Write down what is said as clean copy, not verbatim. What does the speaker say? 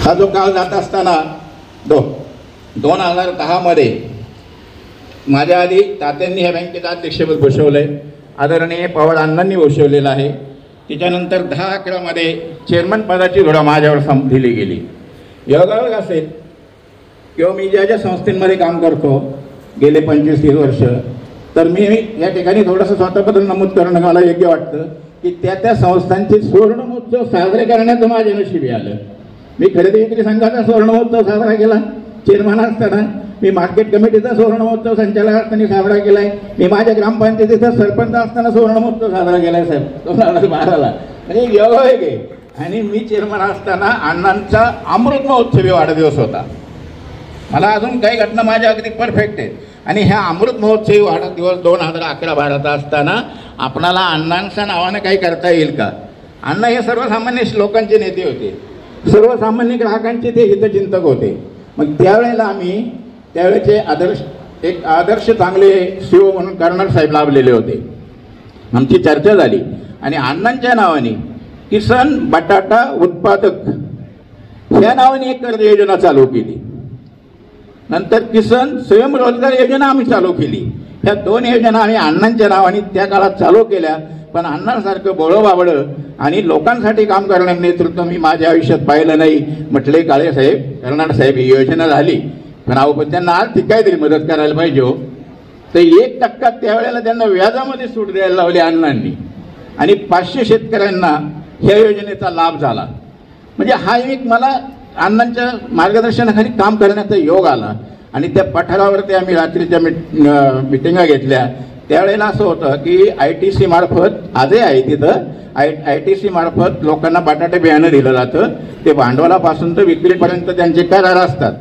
हा जो काळ जात असताना 2010 मध्ये माझ्या आधी तात्यांनी ह्या बँकेचं अध्यक्षपद भूषवलंय, आदरणीय पवार अण्णांनी भूषवलेलं आहे. त्याच्यानंतर 10-11 मध्ये चेअरमन पदाची धुरा माझ्यावर दिली गेली. योगायोग असेल किंवा मी ज्या ज्या संस्थेमध्ये काम करतो गेले 25-30 वर्ष, तर मी या ठिकाणी थोडंसं स्वतःबद्दल नमूद करणं मला योग्य वाटतं की त्या संस्थांचे सुवर्ण महोत्सव साजरे करण्याचं माझ्या नशिबी आलं. मी खरेदी विक्री संघाचा सुवर्ण महोत्सव साजरा केला चेअरमन असताना, मी मार्केट कमिटीचा सुवर्ण महोत्सव संचालक असताना साजरा केला आहे, मी माझ्या ग्रामपंचायतीचा सरपंच असताना सुवर्ण महोत्सव साजरा केला आहे साहेब 2012ला. म्हणजे योगायोग आहे. आणि मी चेअरमन असताना अण्णांचा अमृत महोत्सवी वाढदिवस होता. मला अजून काही घटना माझ्या अगदी परफेक्ट आहेत. आणि ह्या अमृत महोत्सवी वाढदिवस 2011-12 असताना आपणाला अण्णांच्या नावानं काही करता येईल का? अण्णा हे सर्वसामान्य लोकांचे नेते होते, सर्वसामान्य ग्राहकांचे ते हितचिंतक होते. मग त्यावेळेला आम्ही त्यावेळेचे आदर्श चांगले CEO म्हणून कर्नल साहेब लाभलेले होते. आमची चर्चा झाली आणि अण्णांच्या नावाने किसन बटाटा उत्पादक ह्या नावाने एक कर्ज योजना चालू केली. नंतर किसन स्वयंरोजगार योजना आम्ही चालू केली. ह्या 2 योजना आम्ही अण्णांच्या नावाने त्या काळात चालू केल्या. पण अण्णांसारखं बोळं आणि लोकांसाठी काम करण्याचं नेतृत्व मी माझ्या आयुष्यात पाहिलं नाही. म्हटले काळे साहेब, कर्नाड साहेब, ही योजना झाली पण पण त्यांना आर्थिक काहीतरी मदत करायला पाहिजे हो. तर 1% त्यावेळेला त्यांना व्याजामध्ये सूट द्यायला लावली अण्णांनी आणि 500 शेतकऱ्यांना ह्या योजनेचा लाभ झाला. म्हणजे हा एक मला अण्णांच्या मार्गदर्शनाखाली काम करण्याचा योग आला. आणि त्या पठारावरती आम्ही रात्रीच्या मिटिंगा घेतल्या. त्यावेळेला असं होतं की ITC मार्फत, आजही आहे तिथं, ITC मार्फत लोकांना बटाटे बियाणं दिलं जातं. ते भांडवलापासून तर विक्रीपर्यंत त्यांचे करार असतात.